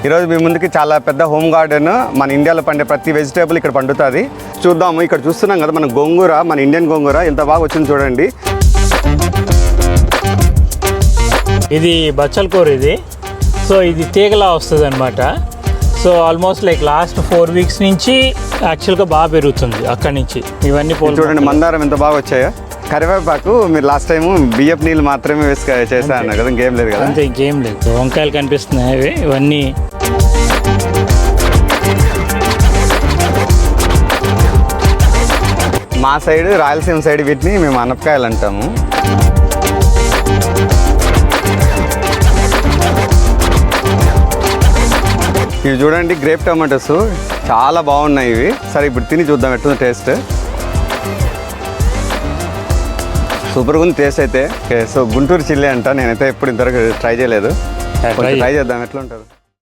ఈరోజు మీ ముందుకి చాలా పెద్ద హోమ్ గార్డెన్. మన ఇండియాలో పండే ప్రతి వెజిటేబుల్ ఇక్కడ పండుతుంది. చూద్దాము. ఇక్కడ చూస్తున్నాం కదా మన గోంగూర, మన ఇండియన్ గోంగూర ఎంత బాగా వచ్చింది చూడండి. ఇది బచ్చల కూర. ఇది ఇది తీగలా వస్తుంది అనమాట. ఆల్మోస్ట్ లైక్ లాస్ట్ 4 వీక్స్ నుంచి యాక్చువల్గా బాగా పెరుగుతుంది. అక్కడి నుంచి ఇవన్నీ చూడండి మందారం ఎంత బాగా వచ్చాయో. కరివేపాకు మీరు లాస్ట్ టైం బియ్యపు నీళ్ళు మాత్రమే వేసి చేశాను కదా, ఇంకేం లేదు కదా? అంతే, ఇంకేం లేదు. వంకాయలు కనిపిస్తున్నాయి అవి, ఇవన్నీ. మా సైడ్ రాయలసీమ సైడ్ వీటిని మేము అనపకాయలు అంటాము. ఇవి చూడండి గ్రేప్ టమాటోస్ చాలా బాగున్నాయి ఇవి. సరే ఇప్పుడు తిని చూద్దాం ఎట్లుంది టేస్ట్. సూపర్గా ఉంది టేస్ట్ అయితే. గుంటూరు చిల్లీ అంట, నేనైతే ఎప్పుడు ఇంతవరకు ట్రై చేయలేదు. ట్రై చేద్దాం ఎట్లా ఉంటుంది.